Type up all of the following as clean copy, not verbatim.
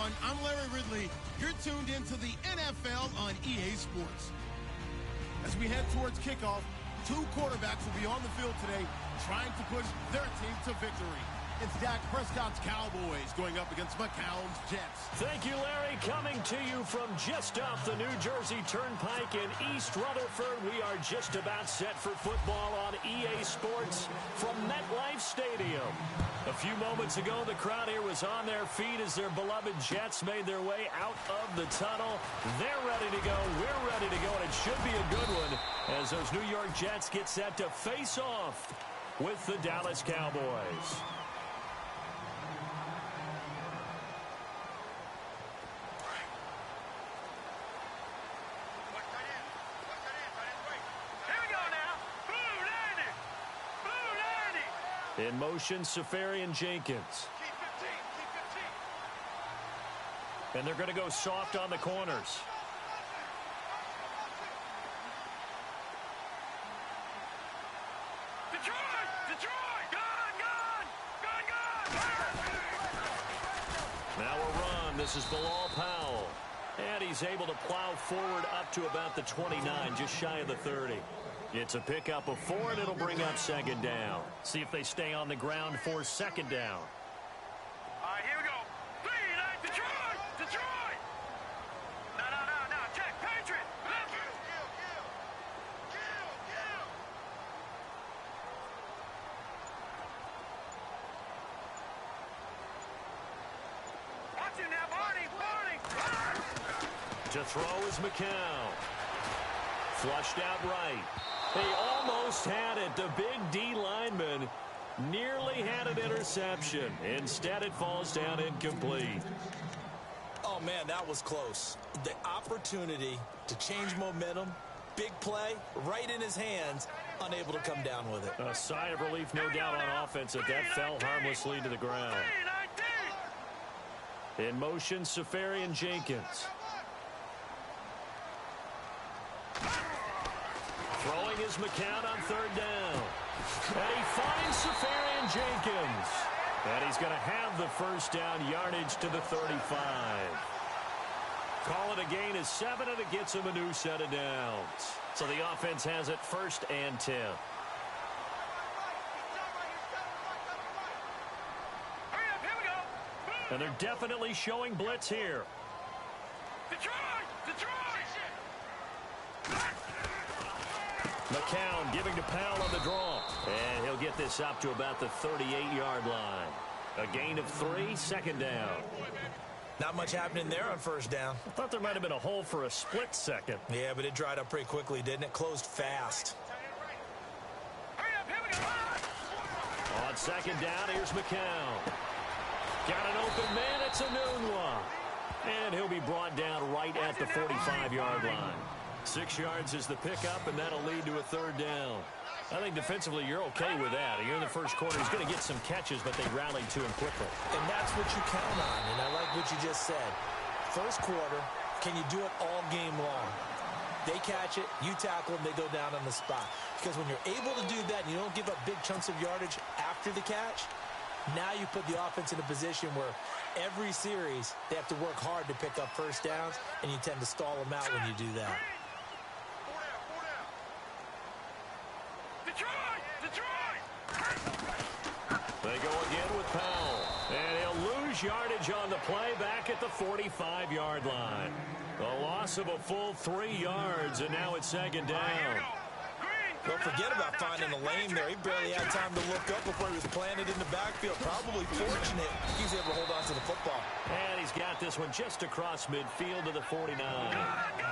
everyone. I'm Larry Ridley. You're tuned into the NFL on EA Sports. As we head towards kickoff, two quarterbacks will be on the field today trying to push their team to victory. It's Dak Prescott's Cowboys going up against McCown's Jets. Thank you, Larry. Coming to you from just off the New Jersey Turnpike in East Rutherford, we are just about set for football on EA Sports from MetLife Stadium. A few moments ago, the crowd here was on their feet as their beloved Jets made their way out of the tunnel. They're ready to go. We're ready to go, and it should be a good one as those New York Jets get set to face off with the Dallas Cowboys. In motion, Safarian Jenkins. And they're going to go soft on the corners. Now a run. This is Bilal Powell. And he's able to plow forward up to about the 29, just shy of the 30. It's a pickup of 4, and it'll bring up second down. See if they stay on the ground for second down. All right, here we go. Detroit! No, check, Patriot! Watch him now, Barney! To throw is McCown. Flushed out right. They almost had it. The big D lineman nearly had an interception. Instead, it falls down incomplete. Oh, man, that was close. The opportunity to change momentum, big play, right in his hands, unable to come down with it. A sigh of relief, no doubt, on offense that fell harmlessly to the ground. In motion, Safarian Jenkins. Throwing is McCown on third down. And he finds Safarian Jenkins. And he's going to have the first down, yardage to the 35. Call it a gain of 7, and it gets him a new set of downs. So the offense has it 1st and 10. And they're definitely showing blitz here. Detroit! McCown giving to Powell on the draw. And he'll get this up to about the 38-yard line. A gain of 3, second down. Not much happening there on first down. I thought there might have been a hole for a split second. Yeah, but it dried up pretty quickly, didn't it? Closed fast. On second down, here's McCown. Got an open man. It's a Nunwa. And he'll be brought down right at the 45-yard line. 6 yards is the pickup, and that'll lead to a third down. I think defensively you're okay with that. Here in the first quarter, he's going to get some catches, but they rallied to him quickly. And that's what you count on, and I like what you just said. First quarter, can you do it all game long? They catch it, you tackle them, they go down on the spot. Because when you're able to do that and you don't give up big chunks of yardage after the catch, now you put the offense in a position where every series they have to work hard to pick up first downs, and you tend to stall them out when you do that. They go again with Powell. And he'll lose yardage on the play back at the 45-yard line. A loss of a full 3 yards, and now it's second down. Don't forget about finding a lane there. He barely had time to look up before he was planted in the backfield. Probably fortunate he's able to hold on to the football. And he's got this one just across midfield to the 49.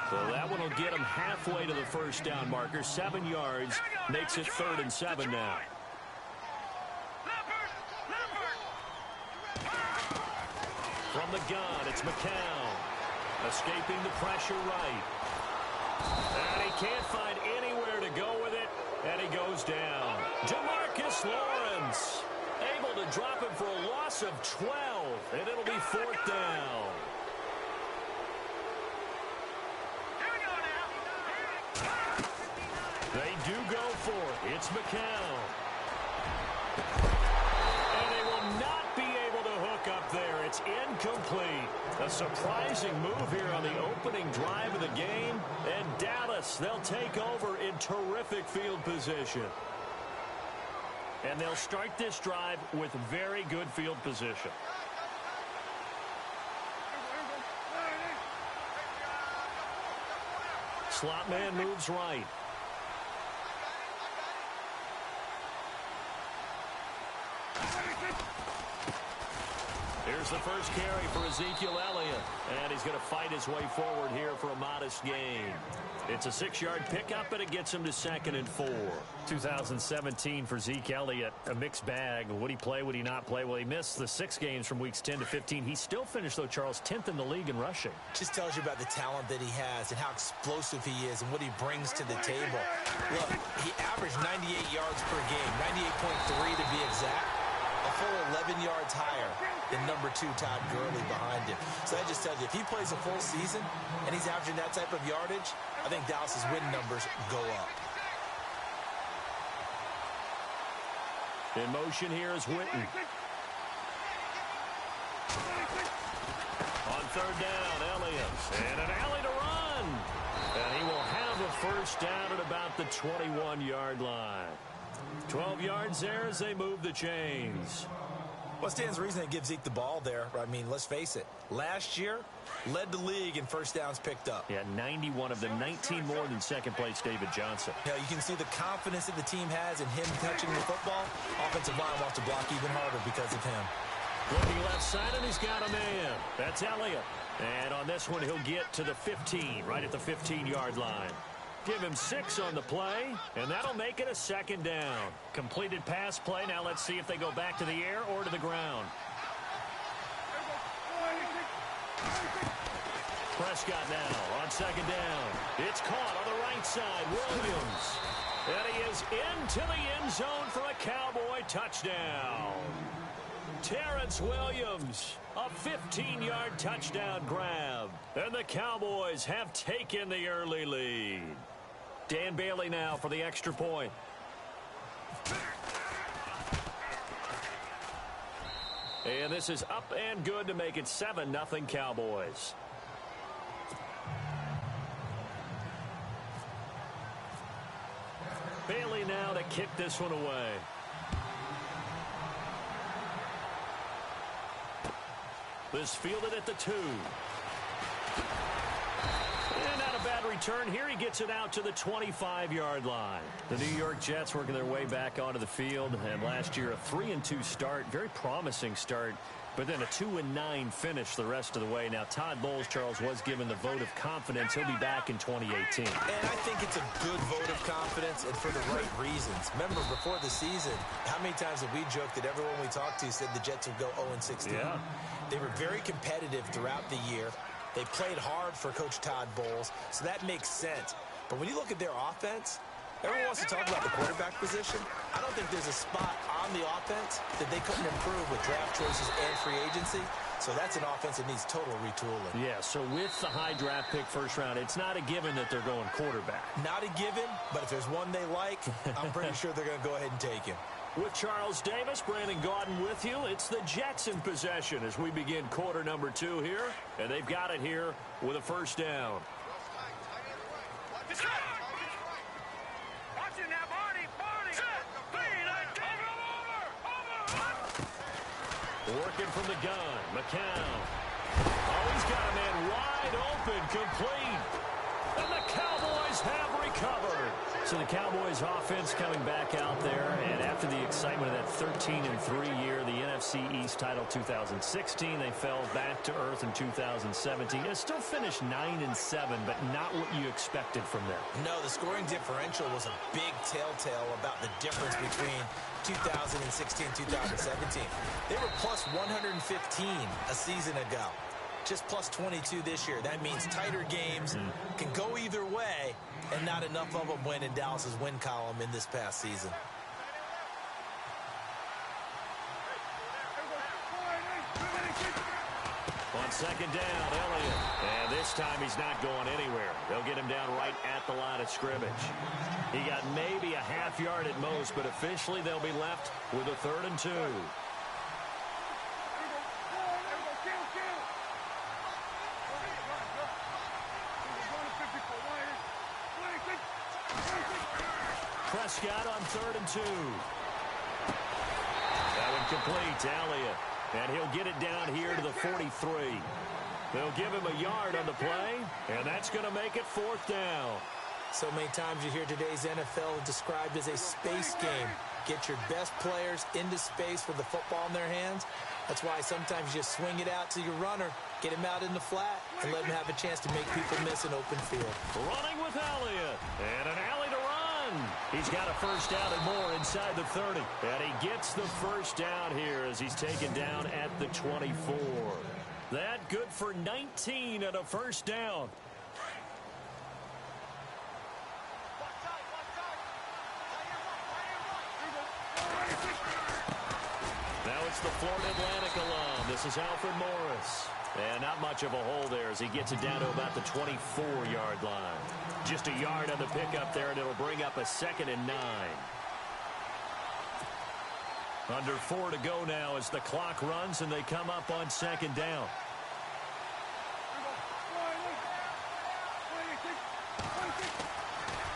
So that one will get him halfway to the first down marker. 7 yards makes it 3rd and 7 now. From the gun, it's McCown. Escaping the pressure right. And he can't find anywhere to go with it, and he goes down. Jamarcus Lawrence able to drop him for a loss of 12, and it'll be 4th down. They do go for it. It's McCown. And they will not be able to hook up there. It's incomplete. A surprising move here on the opening drive of the game. And Dallas, they'll take over in terrific field position. And they'll start this drive with very good field position. Slot man moves right. Here's the first carry for Ezekiel Elliott. And he's going to fight his way forward here for a modest gain. It's a 6-yard pickup, and it gets him to 2nd and 4. 2017 for Zeke Elliott, a mixed bag. Would he play, would he not play? Well, he missed the 6 games from weeks 10 to 15. He still finished, though, Charles, 10th in the league in rushing. Just tells you about the talent that he has and how explosive he is and what he brings to the table. Look, he averaged 98 yards per game, 98.3 to be exact. A full 11 yards higher than number 2 Todd Gurley behind him. So that just tells you, if he plays a full season and he's averaging that type of yardage, I think Dallas's win numbers go up. In motion here is Witten. On 3rd down, Elliott. And an alley to run. And he will have a first down at about the 21-yard line. 12 yards there as they move the chains. What stands to reason they give Zeke the ball there? I mean, let's face it. Last year, led the league in first downs picked up. Yeah, 91 of them, 19 more than second place David Johnson. Now, you can see the confidence that the team has in him touching the football. Offensive line wants to block even harder because of him. Looking left side, and he's got a man. That's Elliott. And on this one, he'll get to the 15, right at the 15-yard line. Give him 6 on the play, and that'll make it a 2nd down. Completed pass play. Now let's see if they go back to the air or to the ground. Prescott now on 2nd down. It's caught on the right side. Williams. And he is into the end zone for a Cowboy touchdown. Terrence Williams, a 15-yard touchdown grab. And the Cowboys have taken the early lead. Dan Bailey now for the extra point. And this is up and good to make it 7-0 Cowboys. Bailey now to kick this one away. This fielded at the 2. And not a bad return here. He gets it out to the 25-yard line. The New York Jets working their way back onto the field. And last year, a 3-2 start. Very promising start. But then a 2-9 finish the rest of the way. Now, Todd Bowles, Charles, was given the vote of confidence. He'll be back in 2018. And I think it's a good vote of confidence and for the right reasons. Remember, before the season, how many times have we joked that everyone we talked to said the Jets would go 0-16? Yeah. They were very competitive throughout the year. They played hard for Coach Todd Bowles, so that makes sense. But when you look at their offense, everyone wants to talk about the quarterback position. I don't think there's a spot on the offense that they couldn't improve with draft choices and free agency. So that's an offense that needs total retooling. Yeah, so with the high draft pick first round, it's not a given that they're going quarterback. Not a given, but if there's one they like, I'm pretty sure they're going to go ahead and take him. With Charles Davis, Brandon Gaudin with you. It's the Jets in possession as we begin quarter number 2 here. And they've got it here with a first down. Working from the gun, McCown. Oh, he's got a man wide open, complete. And the Cowboys have recovered. So the Cowboys offense coming back out there, and after the excitement of that 13-3 year, the NFC East title 2016, they fell back to earth in 2017. It still finished 9-7, but not what you expected from them. No, the scoring differential was a big telltale about the difference between 2016 and 2017. They were plus 115 a season ago. Just plus 22 this year. That means tighter games can go either way, and not enough of them win in Dallas's win column in this past season. On second down, Elliott. And this time he's not going anywhere. They'll get him down right at the line of scrimmage. He got maybe a half yard at most, but officially they'll be left with a 3rd and 2. Prescott on 3rd and 2. That one complete to Elliott. And he'll get it down here to the 43. They'll give him a yard on the play, and that's going to make it 4th down. So many times you hear today's NFL described as a space game. Get your best players into space with the football in their hands. That's why sometimes you just swing it out to your runner, get him out in the flat, and let him have a chance to make people miss an open field. Running with Elliott, and an alley to run. He's got a first down and more inside the 30. And he gets the first down here as he's taken down at the 24. That good for 19 and a first down. Now it's the Florida Atlantic alum. This is Alfred Morris. And not much of a hole there as he gets it down to about the 24-yard line. Just a yard on the pickup there, and it'll bring up a 2nd and 9. Under 4 to go now as the clock runs, and they come up on 2nd down.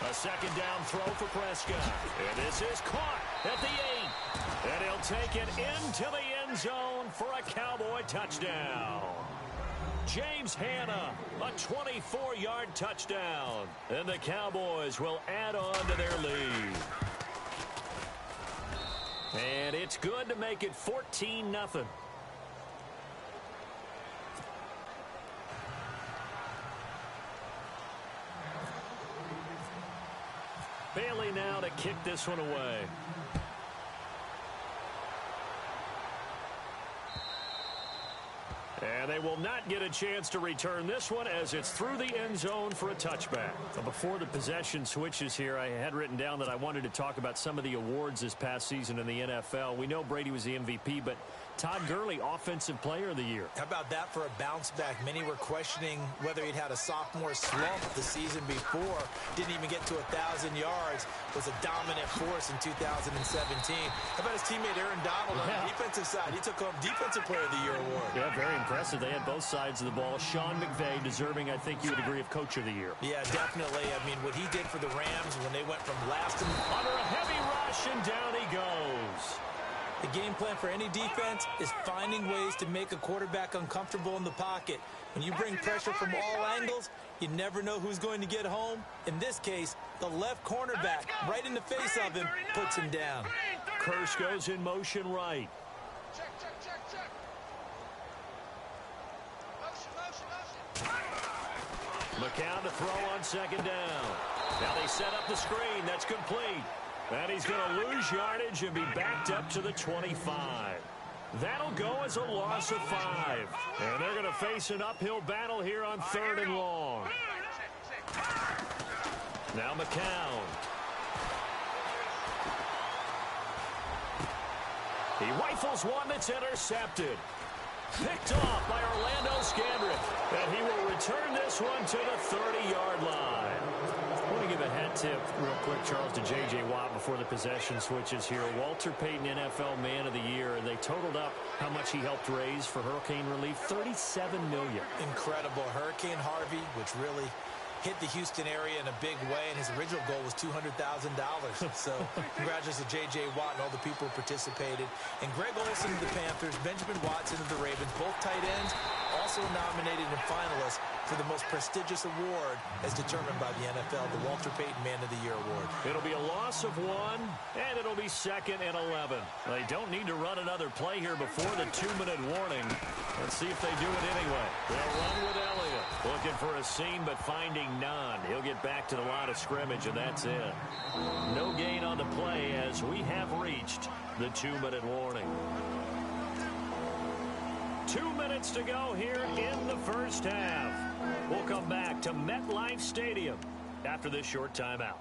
A 2nd down throw for Prescott. And this is caught at the 8. And he'll take it into the end zone for a Cowboy touchdown. James Hanna, a 24-yard touchdown. And the Cowboys will add on to their lead. And it's good to make it 14-0. Bailey now to kick this one away. And they will not get a chance to return this one as it's through the end zone for a touchback. But before the possession switches here, I had written down that I wanted to talk about some of the awards this past season in the NFL. We know Brady was the MVP, but Todd Gurley, Offensive Player of the Year. How about that for a bounce back? Many were questioning whether he'd had a sophomore slump the season before. Didn't even get to 1,000 yards. Was a dominant force in 2017. How about his teammate Aaron Donald on the defensive side? He took home Defensive Player of the Year award. Yeah, very impressive. They had both sides of the ball. Sean McVay deserving, I think you would agree, of Coach of the Year. Yeah, definitely. I mean, what he did for the Rams when they went from last to... Under a heavy rush, and down he goes. The game plan for any defense is finding ways to make a quarterback uncomfortable in the pocket. When you bring pressure from all angles, you never know who's going to get home. In this case, the left cornerback, right in the face of him, puts him down. Kearse goes in motion right. McCown to throw on 2nd down. Now they set up the screen. That's complete. And he's going to lose yardage and be backed up to the 25. That'll go as a loss of 5. And they're going to face an uphill battle here on 3rd and long. Now McCown. He rifles one that's intercepted. Picked off by Orlando Scandrick. And he will return this one to the 30-yard line. I want to give a hat tip real quick, Charles, to J.J. Watt before the possession switches here. Walter Payton, NFL Man of the Year, and they totaled up how much he helped raise for hurricane relief, $37 million. Incredible. Hurricane Harvey, which really hit the Houston area in a big way, and his original goal was $200,000. So congratulations to J.J. Watt and all the people who participated. And Greg Olsen of the Panthers, Benjamin Watson of the Ravens, both tight ends, also nominated and finalists for the most prestigious award as determined by the NFL, the Walter Payton Man of the Year Award. It'll be a loss of 1, and it'll be 2nd and 11. They don't need to run another play here before the 2-minute warning. Let's see if they do it anyway. They'll run with Elliott. Looking for a seam, but finding none. He'll get back to the line of scrimmage, and that's it. No gain on the play as we have reached the 2-minute warning. 2 minutes to go here in the first half. We'll come back to MetLife Stadium after this short timeout.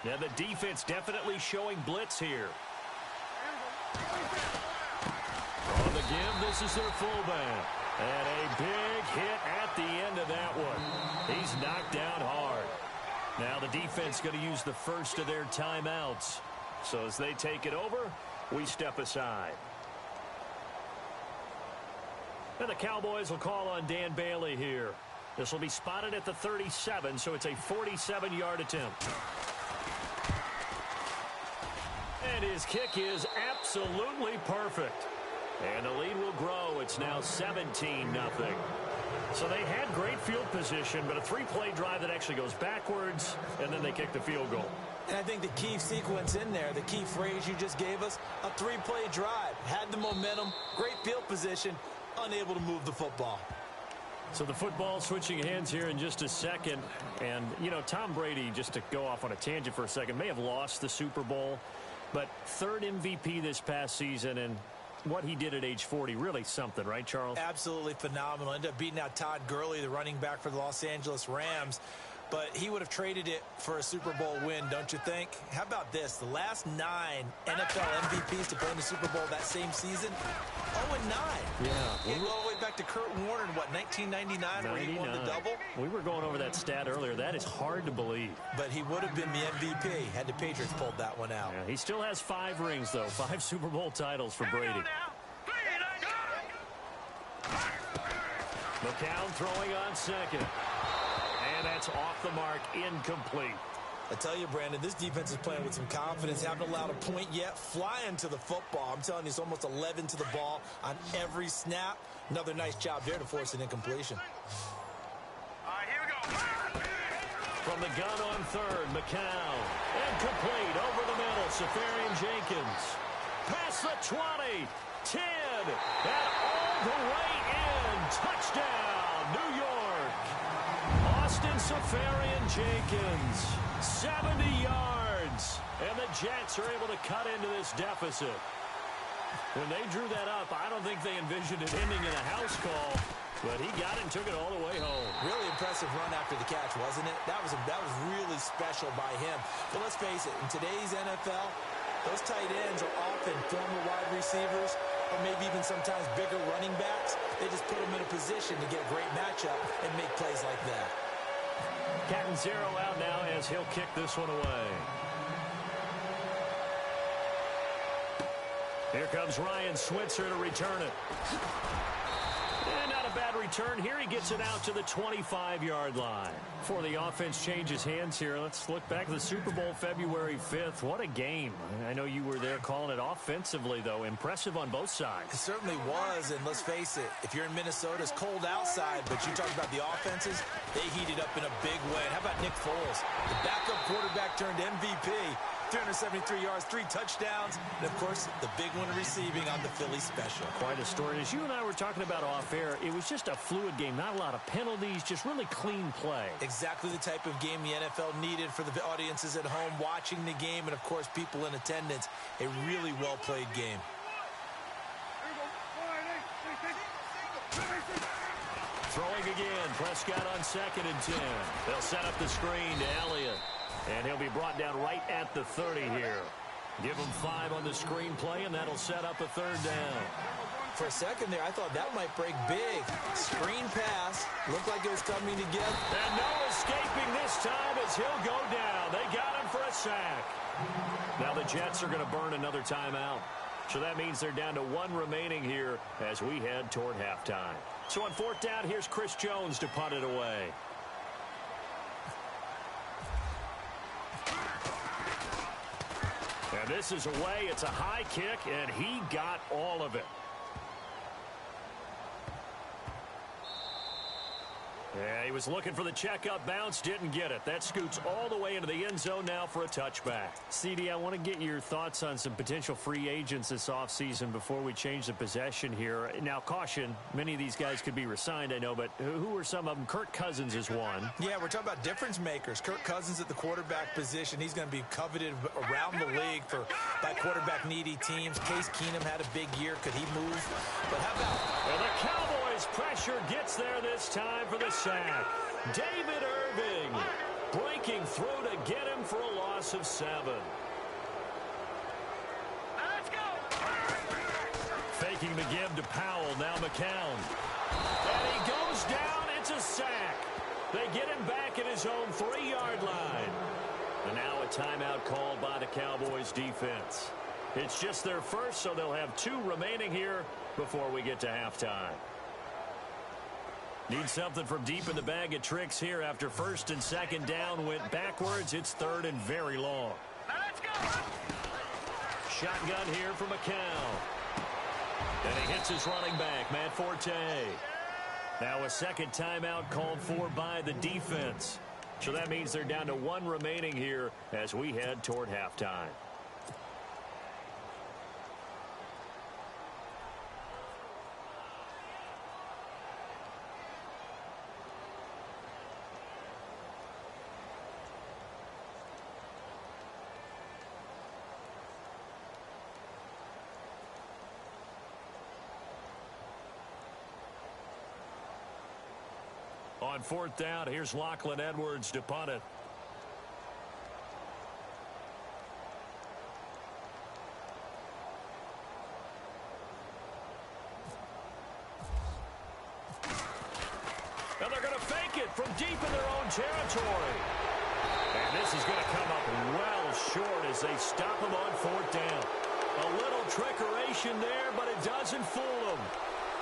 Now the defense definitely showing blitz here. On the give, this is their fullback. And a big hit at the end of that one. He's knocked down hard. Now the defense going to use the first of their timeouts. So as they take it over, we step aside. And the Cowboys will call on Dan Bailey here. This will be spotted at the 37, so it's a 47-yard attempt. And his kick is absolutely perfect. And the lead will grow. It's now 17-0. So they had great field position, but a three-play drive that actually goes backwards, and then they kick the field goal. And I think the key sequence in there, the key phrase you just gave us, a three-play drive. Had the momentum, great field position, unable to move the football. So the football switching hands here in just a second. And, you know, Tom Brady, just to go off on a tangent for a second, may have lost the Super Bowl, but third MVP this past season, and what he did at age 40, really something, right, Charles? Absolutely phenomenal. Ended up beating out Todd Gurley, the running back for the Los Angeles Rams. But he would have traded it for a Super Bowl win, don't you think? How about this? The last 9 NFL MVPs to play in the Super Bowl that same season, 0-9. Yeah. You go all the way back to Kurt Warner in, what, 1999, where he won the double? We were going over that stat earlier. That is hard to believe. But he would have been the MVP had the Patriots pulled that one out. Yeah, he still has 5 rings, though. 5 Super Bowl titles for Brady. McCown throwing on second. And that's off the mark, incomplete. I tell you, Brandon, this defense is playing with some confidence. Haven't allowed a point yet. Flying to the football. I'm telling you, it's almost 11 to the ball on every snap. Another nice job there to force an incompletion. All right, here we go. From the gun on third, McCown. Incomplete, over the middle, Safarian Jenkins. Past the 20, 10, and all the way in. Touchdown, New York. Austin Safarian Jenkins, 70 yards. And the Jets are able to cut into this deficit. When they drew that up, I don't think they envisioned it ending in a house call, but he got it and took it all the way home. Really impressive run after the catch, wasn't it? That was really special by him. But let's face it, in today's NFL, those tight ends are often former wide receivers or maybe even sometimes bigger running backs. They just put them in a position to get a great matchup and make plays like that. Cat and 0 out now as he'll kick this one away. Here comes Ryan Switzer to return it. And not a bad return here. He gets it out to the 25-yard line. Before the offense changes hands here, let's look back at the Super Bowl February 5th. What a game. I know you were there calling it offensively, though. Impressive on both sides. It certainly was, and let's face it, if you're in Minnesota, it's cold outside, but you talk about the offenses, they heated up in a big way. How about Nick Foles? The backup quarterback turned MVP. 373 yards, 3 touchdowns, and, of course, the big one receiving on the Philly special. Quite a story. As you and I were talking about off air, it was just a fluid game. Not a lot of penalties, just really clean play. Exactly the type of game the NFL needed for the audiences at home watching the game and, of course, people in attendance. A really well-played game. Throwing again. Prescott on 2nd and 10. They'll set up the screen to Elliott. And he'll be brought down right at the 30 here. Give him 5 on the screen play, and that'll set up a 3rd down. For a second there, I thought that might break big. Screen pass. Looked like it was coming together. And no escaping this time as he'll go down. They got him for a sack. Now the Jets are going to burn another timeout. So that means they're down to 1 remaining here as we head toward halftime. So on 4th down, here's Chris Jones to punt it away. And this is away. It's a high kick, and he got all of it. Yeah, he was looking for the checkup bounce, didn't get it. That scoots all the way into the end zone now for a touchback. CD, I want to get your thoughts on some potential free agents this offseason before we change the possession here. Now, caution, many of these guys could be re-signed, I know, but who are some of them? Kirk Cousins is one. Yeah, we're talking about difference makers. Kirk Cousins at the quarterback position. He's going to be coveted around the league by quarterback-needy teams. Case Keenum had a big year. Could he move? But how about... Well, the Cowboys pressure gets there this time for the sack. David Irving breaking through to get him for a loss of 7. Let's go. Faking the give to Powell, now McCown. And he goes down, it's a sack. They get him back at his own 3-yard line. And now a timeout called by the Cowboys defense. It's just their first, so they'll have 2 remaining here before we get to halftime. Need something from deep in the bag of tricks here after first and second down went backwards. It's third and very long. Let's go. Shotgun here for McCown. And he hits his running back, Matt Forte. Now a second timeout called for by the defense. So that means they're down to one remaining here as we head toward halftime. On fourth down, here's Lachlan Edwards to punt it. And they're going to fake it from deep in their own territory. And this is going to come up well short as they stop him on fourth down. A little trickeration there, but it doesn't fool them.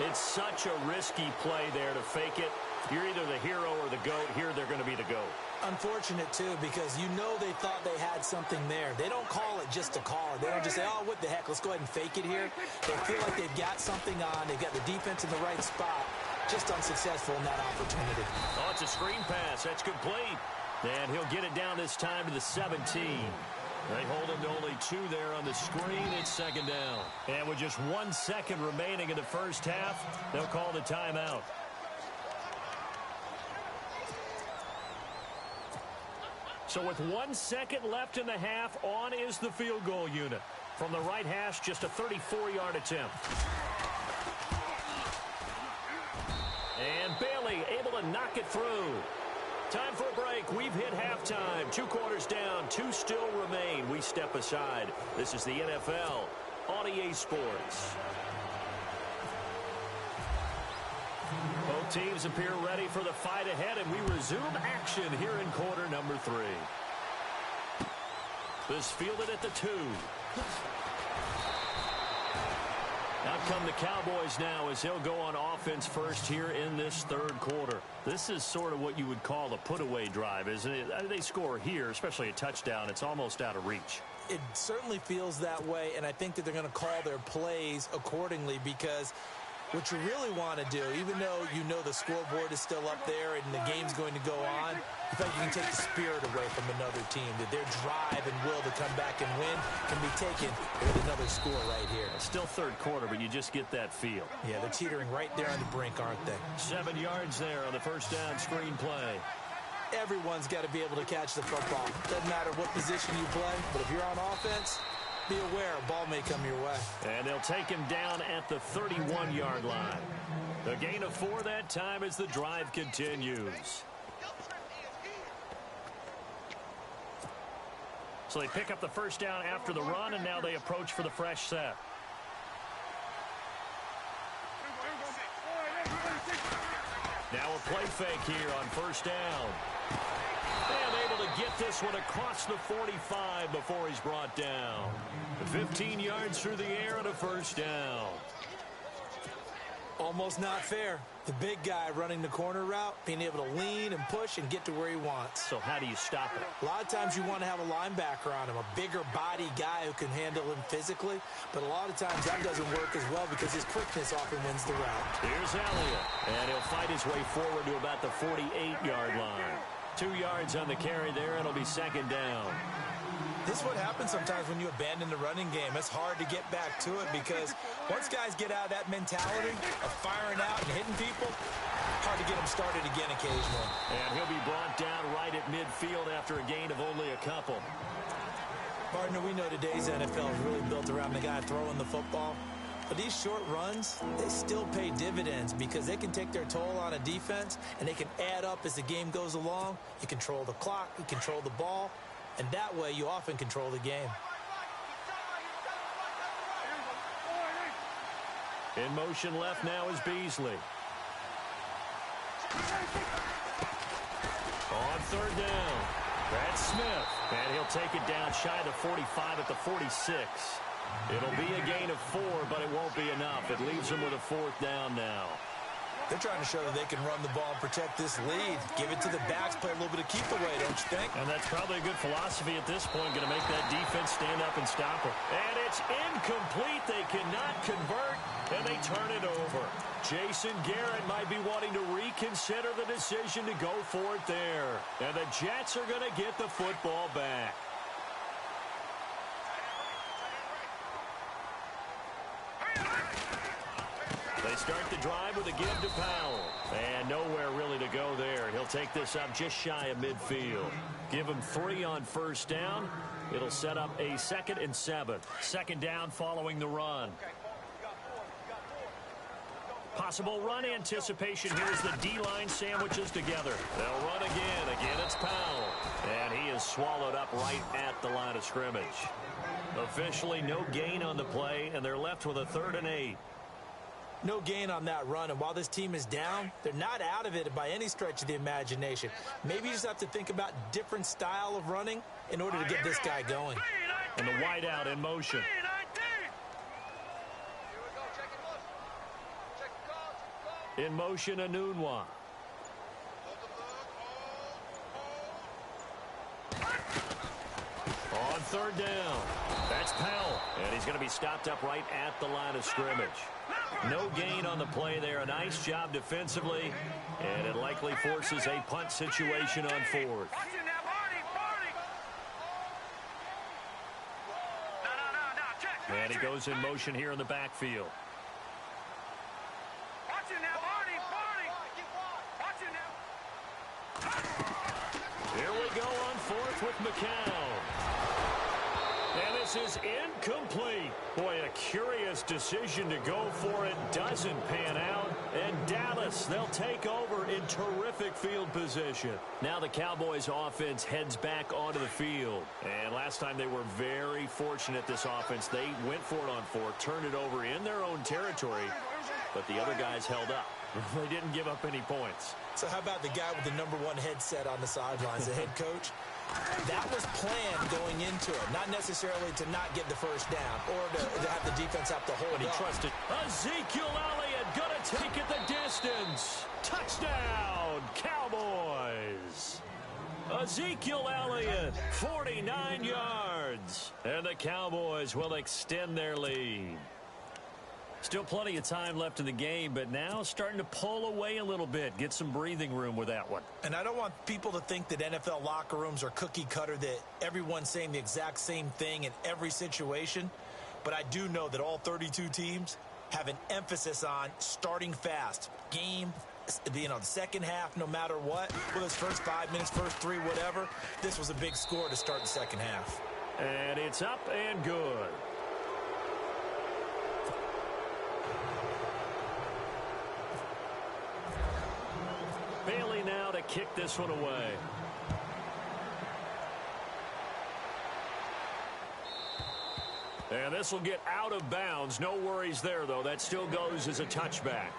It's such a risky play there to fake it. You're either the hero or the GOAT. Here, they're going to be the GOAT. Unfortunate, too, because you know they thought they had something there. They don't call it just to call it. They don't just say, oh, what the heck, let's go ahead and fake it here. They feel like they've got something on. They've got the defense in the right spot. Just unsuccessful in that opportunity. Oh, it's a screen pass. That's complete. And he'll get it down this time to the 17. They hold him to only 2 there on the screen. It's second down. And with just 1 second remaining in the first half, they'll call the timeout. So with 1 second left in the half, on is the field goal unit. From the right hash, just a 34-yard attempt. And Bailey able to knock it through. Time for a break. We've hit halftime. 2 quarters down. 2 still remain. We step aside. This is the NFL on EA Sports. Both teams appear ready for the fight ahead, and we resume action here in quarter number 3. This fielded at the 2. Out come the Cowboys now as they'll go on offense first here in this third quarter. This is sort of what you would call a put-away drive, isn't it? They score here, especially a touchdown. It's almost out of reach. It certainly feels that way, and I think that they're going to call their plays accordingly because what you really want to do, even though you know the scoreboard is still up there and the game's going to go on, you think you can take the spirit away from another team, that their drive and will to come back and win can be taken with another score right here. Still third quarter, but you just get that feel. Yeah, they're teetering right there on the brink, aren't they? 7 yards there on the first down screen play. Everyone's got to be able to catch the football. Doesn't matter what position you play, but if you're on offense, be aware a ball may come your way. And they'll take him down at the 31-yard line. A gain of 4 that time as the drive continues. So they pick up the first down after the run, and now they approach for the fresh set. Now a play fake here on first down. And able to get this one across the 45 before he's brought down. 15 yards through the air and a first down. Almost not fair. The big guy running the corner route, being able to lean and push and get to where he wants. So how do you stop it? A lot of times you want to have a linebacker on him, a bigger body guy who can handle him physically. But a lot of times that doesn't work as well because his quickness often wins the route. Here's Elliott. And he'll fight his way forward to about the 48-yard line. 2 yards on the carry there. It'll be second down. This is what happens sometimes when you abandon the running game. It's hard to get back to it because once guys get out of that mentality of firing out and hitting people, hard to get them started again occasionally. And he'll be brought down right at midfield after a gain of only a couple. Partner, we know today's NFL is really built around the guy throwing the football. But these short runs, they still pay dividends because they can take their toll on a defense and they can add up as the game goes along. You control the clock, you control the ball, and that way you often control the game. In motion left now is Beasley. On third down, that's Smith. And he'll take it down shy of the 45 at the 46. It'll be a gain of 4, but it won't be enough. It leaves him with a fourth down now. They're trying to show that they can run the ball and protect this lead. Give it to the backs, play a little bit of keep away, don't you think? And that's probably a good philosophy at this point, going to make that defense stand up and stop it. And it's incomplete. They cannot convert, and they turn it over. Jason Garrett might be wanting to reconsider the decision to go for it there. And the Jets are going to get the football back. They start the drive with a give to Powell. And nowhere really to go there. He'll take this up just shy of midfield. Give him 3 on first down. It'll set up a 2nd and 7. Second down following the run. Possible run anticipation here as the D-line sandwiches together. They'll run again. Again, it's Powell. And he is swallowed up right at the line of scrimmage. Officially no gain on the play, and they're left with a 3rd and 8. No gain on that run, and while this team is down, they're not out of it by any stretch of the imagination. Maybe you just have to think about different style of running in order to get this guy going. And the wide out in motion. In motion, Anunwa. On 3rd down. That's Powell. And he's going to be stopped up right at the line of scrimmage. No gain on the play there. A nice job defensively. And it likely forces a punt situation on 4th. And he goes in motion here in the backfield. Here we go on 4th with McCown. And this is incomplete. Boy, a curious decision to go for it. Doesn't pan out. And Dallas, they'll take over in terrific field position. Now the Cowboys offense heads back onto the field. And last time they were very fortunate, this offense. They went for it on 4th, turned it over in their own territory. But the other guys held up. They didn't give up any points. So how about the guy with the #1 headset on the sidelines, the head coach? That was planned going into it, not necessarily to not get the first down or to have the defense have to hold But he up. trusted. Ezekiel Elliott going to take it the distance. Touchdown, Cowboys. Ezekiel Elliott, 49 yards. And the Cowboys will extend their lead. Still plenty of time left in the game, but now starting to pull away a little bit. Get some breathing room with that one. And I don't want people to think that NFL locker rooms are cookie cutter, that everyone's saying the exact same thing in every situation. But I do know that all 32 teams have an emphasis on starting fast. Game, the second half, no matter what. Whether it's first 5 minutes, first 3, whatever. This was a big score to start the second half. And it's up and good. Bailey now to kick this one away. And this will get out of bounds. No worries there, though. That still goes as a touchback.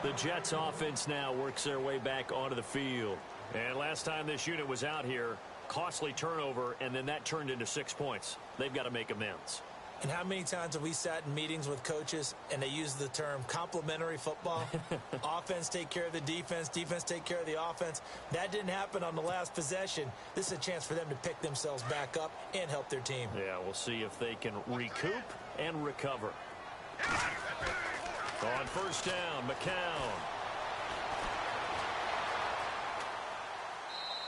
The Jets offense now works their way back onto the field. And last time this unit was out here, costly turnover, and then that turned into 6 points. They've got to make amends. And how many times have we sat in meetings with coaches and they use the term complementary football? Offense take care of the defense, defense take care of the offense. That didn't happen on the last possession. This is a chance for them to pick themselves back up and help their team. Yeah, we'll see if they can recoup and recover. On first down, McCown.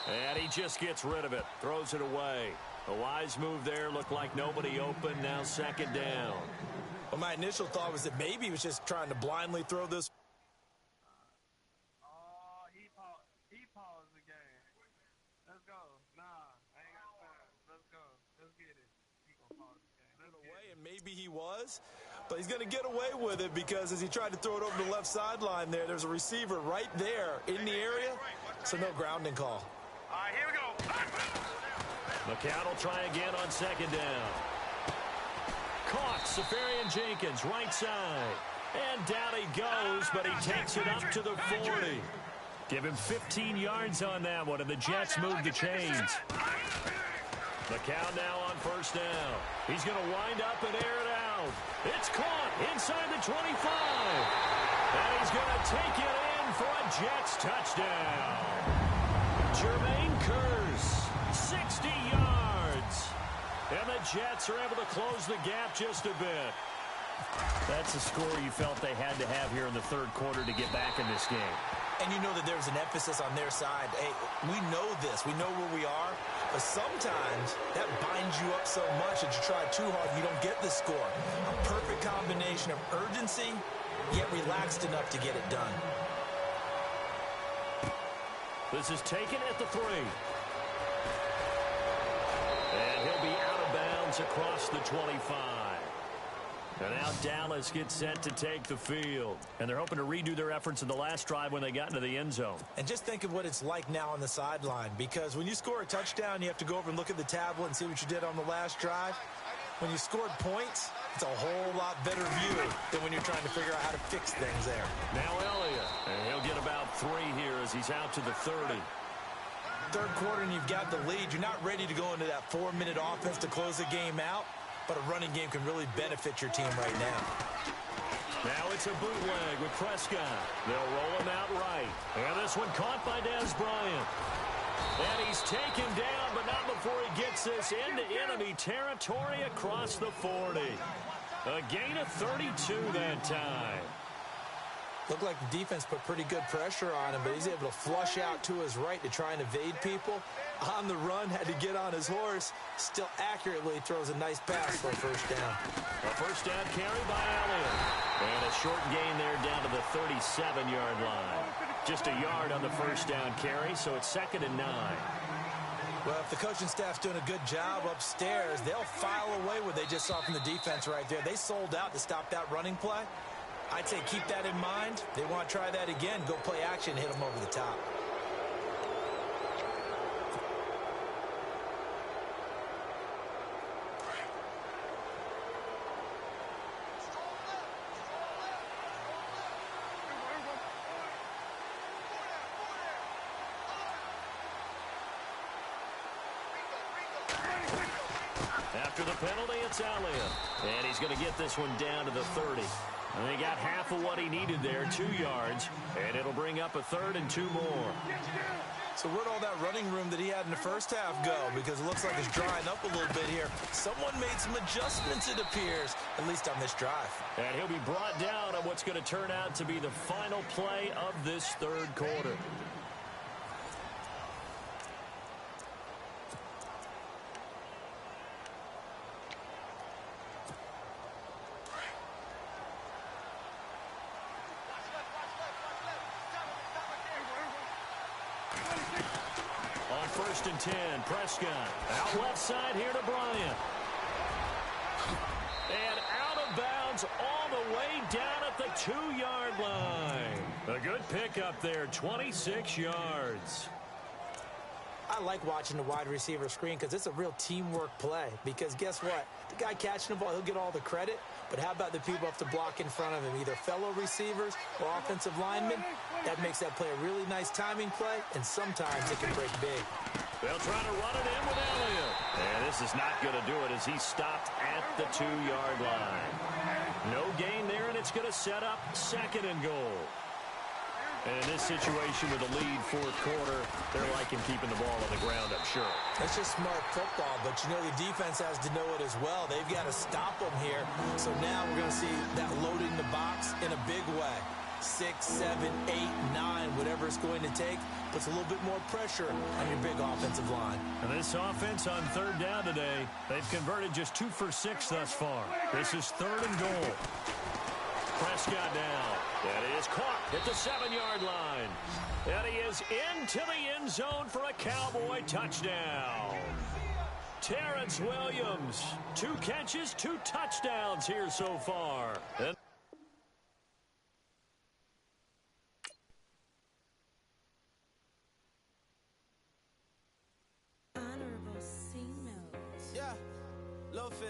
And he just gets rid of it, throws it away. A wise move there. Looked like nobody open. Now second down. Well, my initial thought was that maybe he was just trying to blindly throw this. He paused the game. Let's go. Nah, I ain't got time. Let's go. Let's get it. He gonna pause the game. Away, and maybe he was, but he's going to get away with it because as he tried to throw it over the left sideline there's a receiver right there in the area, so no grounding call. All right, here we go. McCown will try again on second down. Caught. Safarian Jenkins, right side. And down he goes, but he takes it up to the 40. Give him 15 yards on that one, and the Jets move the chains. McCown now on first down. He's going to wind up and air it out. It's caught inside the 25. And he's going to take it in for a Jets touchdown. Jermaine Kearse, 60 yards. And the Jets are able to close the gap just a bit. That's a score you felt they had to have here in the third quarter to get back in this game. And you know that there's an emphasis on their side. Hey, we know this. We know where we are. But sometimes that binds you up so much that you try too hard, you don't get the score. A perfect combination of urgency, yet relaxed enough to get it done. This is taken at the 3. And he'll be out of bounds across the 25. And now Dallas gets set to take the field. And they're hoping to redo their efforts in the last drive when they got into the end zone. And just think of what it's like now on the sideline. Because when you score a touchdown, you have to go over and look at the tablet and see what you did on the last drive. When you scored points, it's a whole lot better view than when you're trying to figure out how to fix things there. Now Elliott. And he'll get about 3 here as he's out to the 30. Third quarter and you've got the lead. You're not ready to go into that 4-minute offense to close the game out. But a running game can really benefit your team right now. Now it's a bootleg with Prescott. They'll roll him out right. And this one caught by Dez Bryant. And he's taken down, but not before he gets this into enemy territory across the 40. A gain of 32 that time. Looked like the defense put pretty good pressure on him, but he's able to flush out to his right to try and evade people. On the run, had to get on his horse. Still accurately throws a nice pass for a first down. A first down carry by Elliott. And a short gain there down to the 37-yard line. Just a yard on the first down carry, so it's 2nd and 9. Well, if the coaching staff's doing a good job upstairs, they'll file away what they just saw from the defense right there. They sold out to stop that running play. I'd say keep that in mind. They want to try that again. Go play action, hit them over the top. After the penalty, it's Elliott. And he's going to get this one down to the 30. And they got half of what he needed there, 2 yards. And it'll bring up a 3rd and 2 more. So where'd all that running room that he had in the first half go? Because it looks like it's drying up a little bit here. Someone made some adjustments, it appears, at least on this drive. And he'll be brought down on what's going to turn out to be the final play of this third quarter. First and 10, Prescott. Out left side here to Bryant. And out of bounds all the way down at the 2-yard line. A good pickup there, 26 yards. I like watching the wide receiver screen because it's a real teamwork play. Because guess what? The guy catching the ball, he'll get all the credit. But how about the people have to block in front of him, either fellow receivers or offensive linemen? That makes that play a really nice timing play, and sometimes it can break big. They'll try to run it in with Elliott. And this is not going to do it as he stopped at the 2-yard line. No gain there, and it's going to set up 2nd and goal. And in this situation with a lead fourth quarter, they're liking keeping the ball on the ground, I'm sure. That's just smart football, but you know the defense has to know it as well. They've got to stop them here. So now we're going to see that loading the box in a big way. 6, 7, 8, 9, whatever it's going to take, puts a little bit more pressure on your big offensive line. And this offense on third down today, they've converted just 2 for 6 thus far. This is 3rd and goal. Prescott down. That is caught at the 7-yard line. And he is into the end zone for a Cowboy touchdown. Terrence Williams, 2 catches, 2 touchdowns here so far. And Honorable C note. Yeah, little fish.